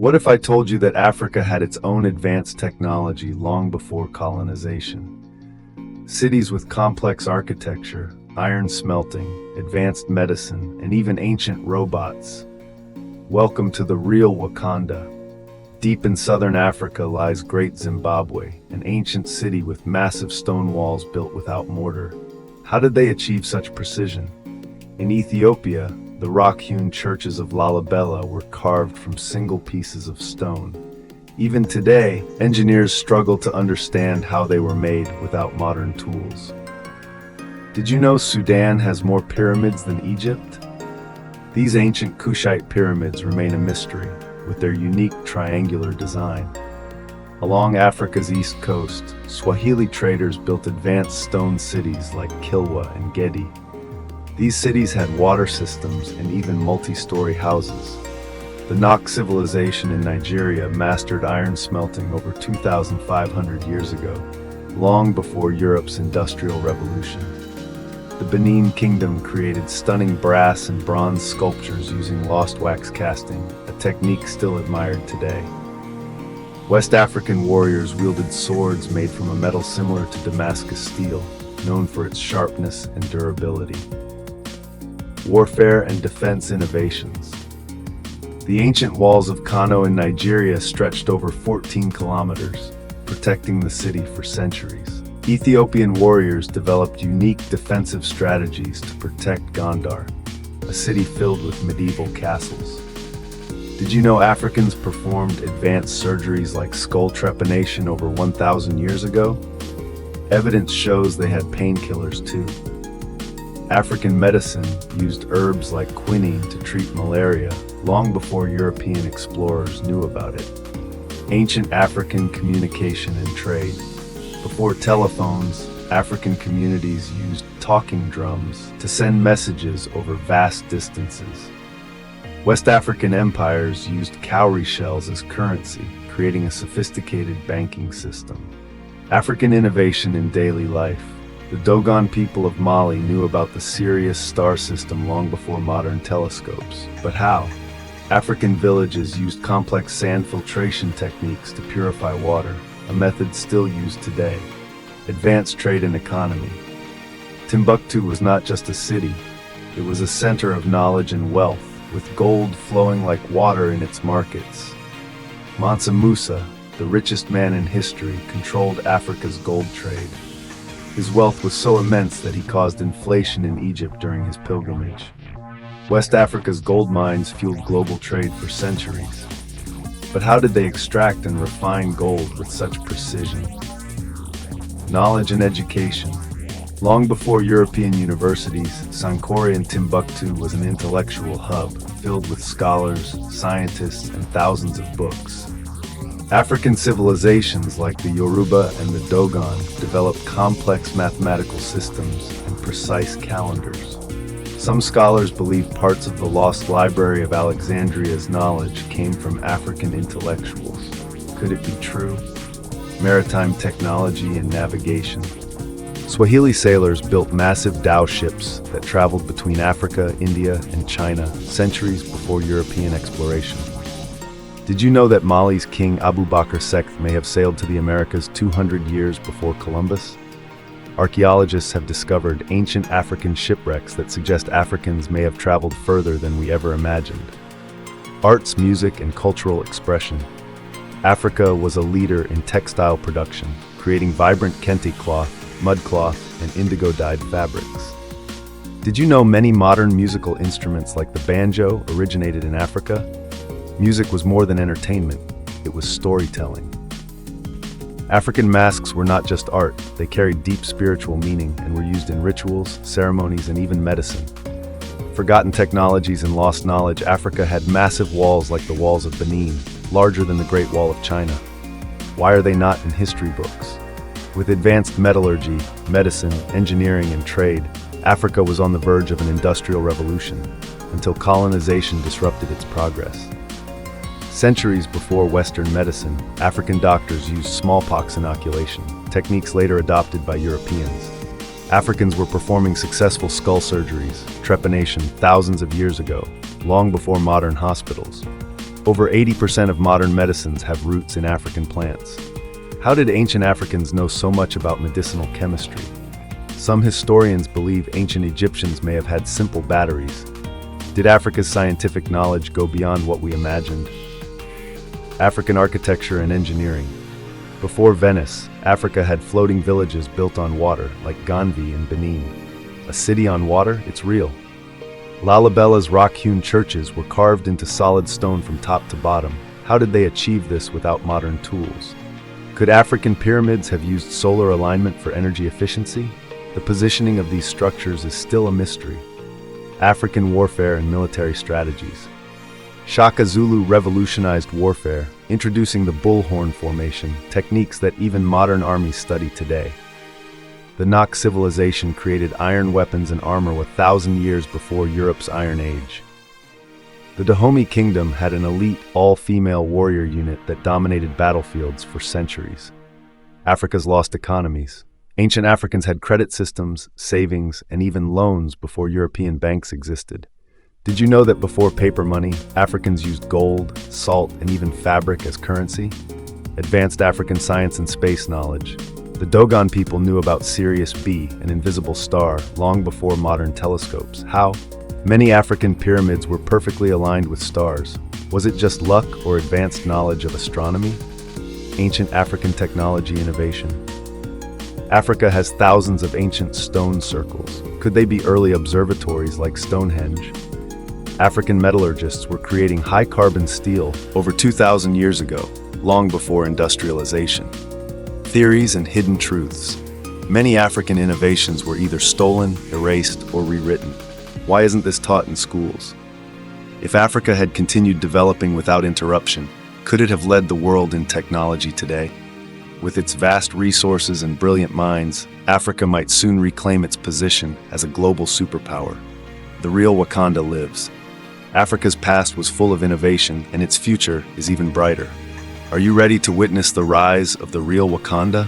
What if I told you that Africa had its own advanced technology long before colonization? Cities with complex architecture, iron smelting, advanced medicine, and even ancient robots. Welcome to the real Wakanda. Deep in southern Africa lies Great Zimbabwe, an ancient city with massive stone walls built without mortar. How did they achieve such precision? In Ethiopia, the rock-hewn churches of Lalibela were carved from single pieces of stone. Even today, engineers struggle to understand how they were made without modern tools. Did you know Sudan has more pyramids than Egypt? These ancient Kushite pyramids remain a mystery, with their unique triangular design. Along Africa's east coast, Swahili traders built advanced stone cities like Kilwa and Gedi. These cities had water systems and even multi-story houses. The Nok civilization in Nigeria mastered iron smelting over 2,500 years ago, long before Europe's Industrial Revolution. The Benin Kingdom created stunning brass and bronze sculptures using lost wax casting, a technique still admired today. West African warriors wielded swords made from a metal similar to Damascus steel, known for its sharpness and durability. Warfare and defense innovations. The ancient walls of Kano in Nigeria stretched over 14 kilometers, protecting the city for centuries. Ethiopian warriors developed unique defensive strategies to protect Gondar, a city filled with medieval castles. Did you know Africans performed advanced surgeries like skull trepanation over 1,000 years ago? Evidence shows they had painkillers too. African medicine used herbs like quinine to treat malaria long before European explorers knew about it. Ancient African communication and trade. Before telephones, African communities used talking drums to send messages over vast distances. West African empires used cowrie shells as currency, creating a sophisticated banking system. African innovation in daily life. The Dogon people of Mali knew about the Sirius star system long before modern telescopes. But how? African villages used complex sand filtration techniques to purify water, a method still used today. Advanced trade and economy. Timbuktu was not just a city, it was a center of knowledge and wealth, with gold flowing like water in its markets. Mansa Musa, the richest man in history, controlled Africa's gold trade. His wealth was so immense that he caused inflation in Egypt during his pilgrimage. West Africa's gold mines fueled global trade for centuries. But how did they extract and refine gold with such precision? Knowledge and education. Long before European universities, Sankore in Timbuktu was an intellectual hub, filled with scholars, scientists, and thousands of books. African civilizations like the Yoruba and the Dogon developed complex mathematical systems and precise calendars. Some scholars believe parts of the lost library of Alexandria's knowledge came from African intellectuals. Could it be true? Maritime technology and navigation. Swahili sailors built massive dhow ships that traveled between Africa, India, and China centuries before European exploration. Did you know that Mali's King Abu Bakr II may have sailed to the Americas 200 years before Columbus? Archaeologists have discovered ancient African shipwrecks that suggest Africans may have traveled further than we ever imagined. Arts, music, and cultural expression. Africa was a leader in textile production, creating vibrant kente cloth, mud cloth, and indigo-dyed fabrics. Did you know many modern musical instruments like the banjo originated in Africa? Music was more than entertainment, it was storytelling. African masks were not just art, they carried deep spiritual meaning and were used in rituals, ceremonies, and even medicine. Forgotten technologies and lost knowledge, Africa had massive walls like the walls of Benin, larger than the Great Wall of China. Why are they not in history books? With advanced metallurgy, medicine, engineering, and trade, Africa was on the verge of an industrial revolution, until colonization disrupted its progress. Centuries before Western medicine, African doctors used smallpox inoculation, techniques later adopted by Europeans. Africans were performing successful skull surgeries, trepanation, thousands of years ago, long before modern hospitals. Over 80% of modern medicines have roots in African plants. How did ancient Africans know so much about medicinal chemistry? Some historians believe ancient Egyptians may have had simple batteries. Did Africa's scientific knowledge go beyond what we imagined? African architecture and engineering. Before Venice, Africa had floating villages built on water, like Ganvi in Benin. A city on water? It's real. Lalabella's rock-hewn churches were carved into solid stone from top to bottom. How did they achieve this without modern tools? Could African pyramids have used solar alignment for energy efficiency? The positioning of these structures is still a mystery. African warfare and military strategies. Shaka Zulu revolutionized warfare, introducing the bullhorn formation, techniques that even modern armies study today. The Nok civilization created iron weapons and armor 1,000 years before Europe's Iron Age. The Dahomey Kingdom had an elite, all-female warrior unit that dominated battlefields for centuries. Africa's lost economies. Ancient Africans had credit systems, savings, and even loans before European banks existed. Did you know that before paper money, Africans used gold, salt, and even fabric as currency? Advanced African science and space knowledge. The Dogon people knew about Sirius B, an invisible star, long before modern telescopes. How? Many African pyramids were perfectly aligned with stars. Was it just luck or advanced knowledge of astronomy? Ancient African technology innovation. Africa has thousands of ancient stone circles. Could they be early observatories like Stonehenge? African metallurgists were creating high-carbon steel over 2,000 years ago, long before industrialization. Theories and hidden truths. Many African innovations were either stolen, erased, or rewritten. Why isn't this taught in schools? If Africa had continued developing without interruption, could it have led the world in technology today? With its vast resources and brilliant minds, Africa might soon reclaim its position as a global superpower. The real Wakanda lives. Africa's past was full of innovation, and its future is even brighter. Are you ready to witness the rise of the real Wakanda?